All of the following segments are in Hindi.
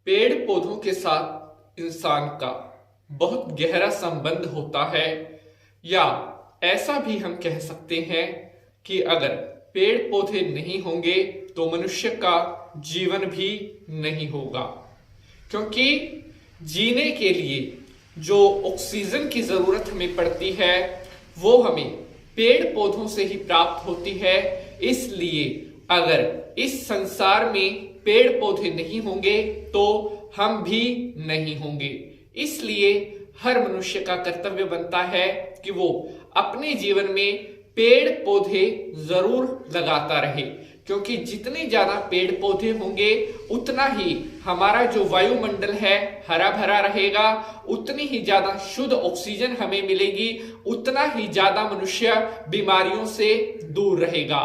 पेड़ पौधों के साथ इंसान का बहुत गहरा संबंध होता है, या ऐसा भी हम कह सकते हैं कि अगर पेड़ पौधे नहीं होंगे तो मनुष्य का जीवन भी नहीं होगा। क्योंकि जीने के लिए जो ऑक्सीजन की जरूरत हमें पड़ती है वो हमें पेड़ पौधों से ही प्राप्त होती है। इसलिए अगर इस संसार में पेड़ पौधे नहीं होंगे तो हम भी नहीं होंगे। इसलिए हर मनुष्य का कर्तव्य बनता है कि वो अपने जीवन में पेड़ पौधे जरूर लगाता रहे, क्योंकि जितने ज्यादा पेड़ पौधे होंगे उतना ही हमारा जो वायुमंडल है हरा भरा रहेगा, उतनी ही ज्यादा शुद्ध ऑक्सीजन हमें मिलेगी, उतना ही ज्यादा मनुष्य बीमारियों से दूर रहेगा।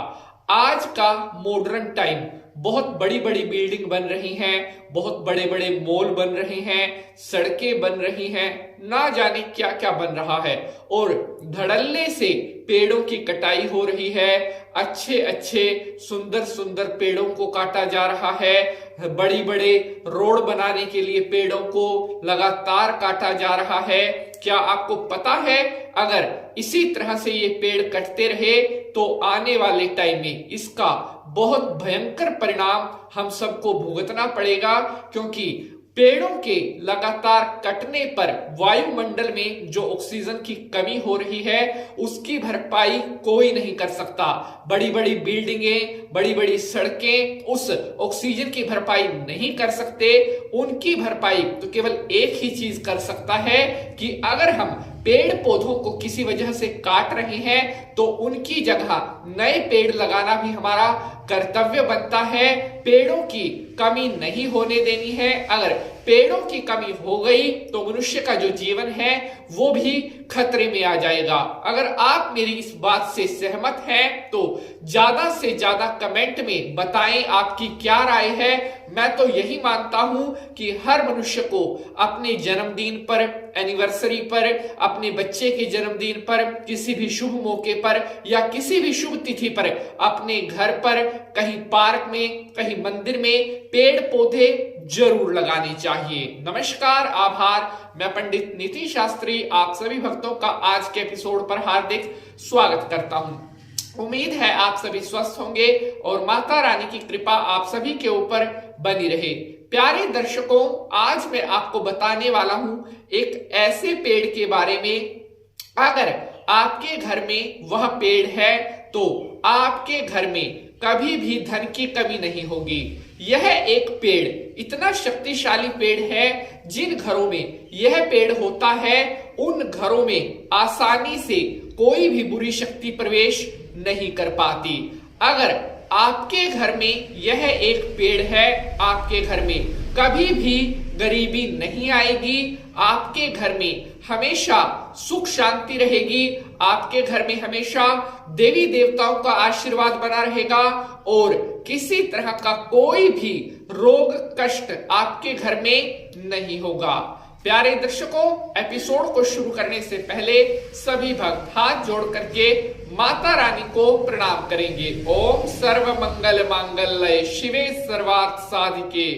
आज का मॉडर्न टाइम बहुत बड़ी बड़ी बिल्डिंग बन रही हैं, बहुत बड़े बड़े मॉल बन रहे हैं, सड़कें बन रही हैं, ना जाने क्या क्या बन रहा है, और धड़ल्ले से पेड़ों की कटाई हो रही है। अच्छे अच्छे सुंदर सुंदर पेड़ों को काटा जा रहा है। बड़ी बड़े रोड बनाने के लिए पेड़ों को लगातार काटा जा रहा है। क्या आपको पता है अगर इसी तरह से ये पेड़ कटते रहे तो आने वाले टाइम में इसका बहुत भयंकर परिणाम हम सबको भुगतना पड़ेगा। क्योंकि पेड़ों के लगातार कटने पर वायुमंडल में जो ऑक्सीजन की कमी हो रही है उसकी भरपाई कोई नहीं कर सकता। बड़ी बड़ी बिल्डिंगें, बड़ी बड़ी सड़कें उस ऑक्सीजन की भरपाई नहीं कर सकते। उनकी भरपाई तो केवल एक ही चीज कर सकता है कि अगर हम पेड़ पौधों को किसी वजह से काट रहे हैं तो उनकी जगह नए पेड़ लगाना भी हमारा कर्तव्य बनता है। पेड़ों की कमी नहीं होने देनी है। अगर पेड़ों की कमी हो गई तो मनुष्य का जो जीवन है वो भी खतरे में आ जाएगा। अगर आप मेरी इस बात से सहमत हैं तो ज्यादा से ज्यादा कमेंट में बताएं आपकी क्या राय है। मैं तो यही मानता हूं कि हर मनुष्य को अपने जन्मदिन पर, एनिवर्सरी पर, अपने बच्चे के जन्मदिन पर, किसी भी शुभ मौके पर या किसी भी शुभ तिथि पर अपने घर पर, कहीं पार्क में, कहीं मंदिर में पेड़ पौधे जरूर लगाने चाहिए। नमस्कार, आभार। मैं पंडित नीति शास्त्री आप सभी भक्तों का आज के एपिसोड पर हार्दिक स्वागत करता हूं। उम्मीद है आप सभी स्वस्थ होंगे और माता रानी की कृपा आप सभी के ऊपर बनी रहे। प्यारे दर्शकों, आज मैं आपको बताने वाला हूं एक ऐसे पेड़ के बारे में, अगर आपके घर में वह पेड़ है तो आपके घर में कभी भी धन की कमी नहीं होगी। यह एक पेड़ इतना शक्तिशाली पेड़ है, जिन घरों में यह पेड़ होता है उन घरों में आसानी से कोई भी बुरी शक्ति प्रवेश नहीं कर पाती। अगर आपके घर में यह एक पेड़ है, आपके घर में कभी भी गरीबी नहीं आएगी, आपके घर में हमेशा सुख शांति रहेगी, आपके घर में हमेशा देवी देवताओं का आशीर्वाद बना रहेगा और किसी तरह का कोई भी रोग कष्ट आपके घर में नहीं होगा। प्यारे दर्शकों, एपिसोड को शुरू करने से पहले सभी भक्त हाथ जोड़ करके माता रानी को प्रणाम करेंगे। ओम सर्व मंगल मांगल्ये शिवे सर्वार्थ साधिके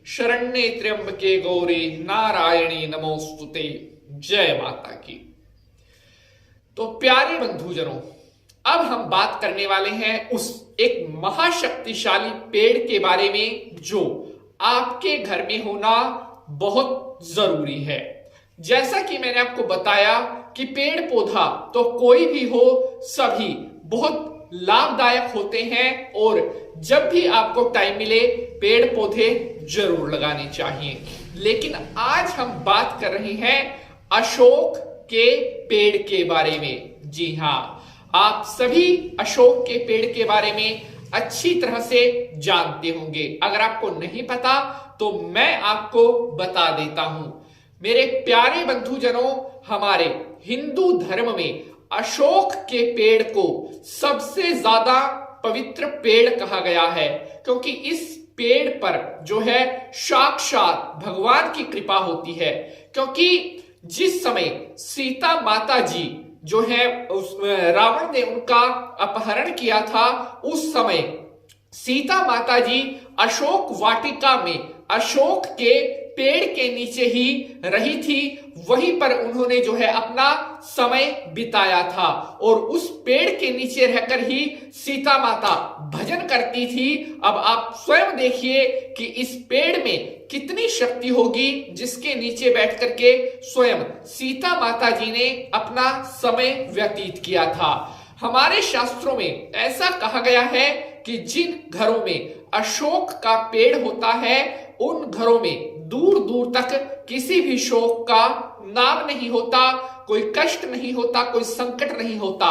शरण्ये त्र्यंबके गौरी नारायणी नमोस्तुते। जय माता की। तो प्यारे बंधुजनों, अब हम बात करने वाले हैं उस एक महाशक्तिशाली पेड़ के बारे में जो आपके घर में होना बहुत जरूरी है। जैसा कि मैंने आपको बताया कि पेड़ पौधा तो कोई भी हो, सभी बहुत लाभदायक होते हैं और जब भी आपको टाइम मिले पेड़ पौधे जरूर लगाने चाहिए। लेकिन आज हम बात कर रहे हैं अशोक के पेड़ के बारे में। जी हां, आप सभी अशोक के पेड़ के बारे में अच्छी तरह से जानते होंगे। अगर आपको नहीं पता तो मैं आपको बता देता हूं। मेरे प्यारे बंधुजनों, हमारे हिंदू धर्म में अशोक के पेड़ को सबसे ज्यादा पवित्र पेड़ कहा गया है, क्योंकि इस पेड़ पर जो है साक्षात भगवान की कृपा होती है। क्योंकि जिस समय सीता माता जी जो है रावण ने उनका अपहरण किया था, उस समय सीता माता जी अशोक वाटिका में अशोक के पेड़ के नीचे ही रही थी, वहीं पर उन्होंने जो है अपना समय बिताया था और उस पेड़ के नीचे रहकर ही सीता माता भजन करती थी। अब आप स्वयं देखिए कि इस पेड़ में कितनी शक्ति होगी जिसके नीचे बैठ करके स्वयं सीता माता जी ने अपना समय व्यतीत किया था। हमारे शास्त्रों में ऐसा कहा गया है कि जिन घरों में अशोक का पेड़ होता है उन घरों में दूर दूर तक किसी भी शोक का नाम नहीं होता, कोई कष्ट नहीं होता, कोई संकट नहीं होता।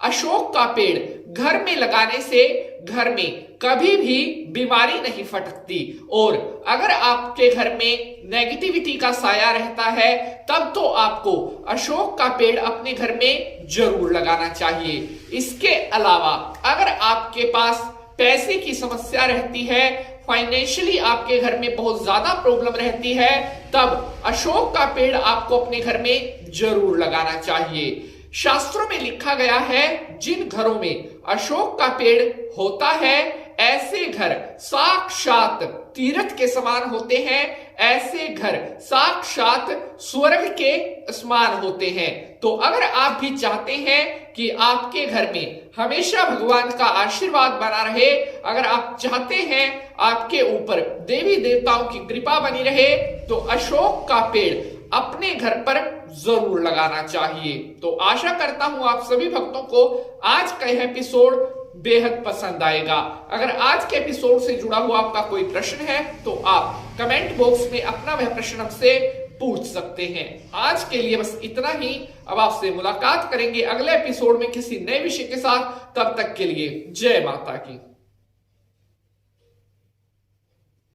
अशोक का पेड़ घर में लगाने से घर में कभी भी बीमारी नहीं फटकती, और अगर आपके घर में नेगेटिविटी का साया रहता है तब तो आपको अशोक का पेड़ अपने घर में जरूर लगाना चाहिए। इसके अलावा अगर आपके पास पैसे की समस्या रहती है, फाइनेंशियली आपके घर में बहुत ज्यादा प्रॉब्लम रहती है, तब अशोक का पेड़ आपको अपने घर में जरूर लगाना चाहिए। शास्त्रों में लिखा गया है जिन घरों में अशोक का पेड़ होता है ऐसे घर साक्षात तीर्थ के समान होते हैं, ऐसे घर साक्षात स्वर्ग के समान होते हैं। तो अगर आप भी चाहते हैं कि आपके घर में हमेशा भगवान का आशीर्वाद बना रहे, अगर आप चाहते हैं आपके ऊपर देवी देवताओं की कृपा बनी रहे, तो अशोक का पेड़ अपने घर पर जरूर लगाना चाहिए। तो आशा करता हूं आप सभी भक्तों को आज का यह एपिसोड बेहद पसंद आएगा। अगर आज के एपिसोड से जुड़ा हुआ आपका कोई प्रश्न है तो आप कमेंट बॉक्स में अपना वह प्रश्न हमसे पूछ सकते हैं। आज के लिए बस इतना ही। अब आपसे मुलाकात करेंगे अगले एपिसोड में किसी नए विषय के साथ। तब तक के लिए जय माता की।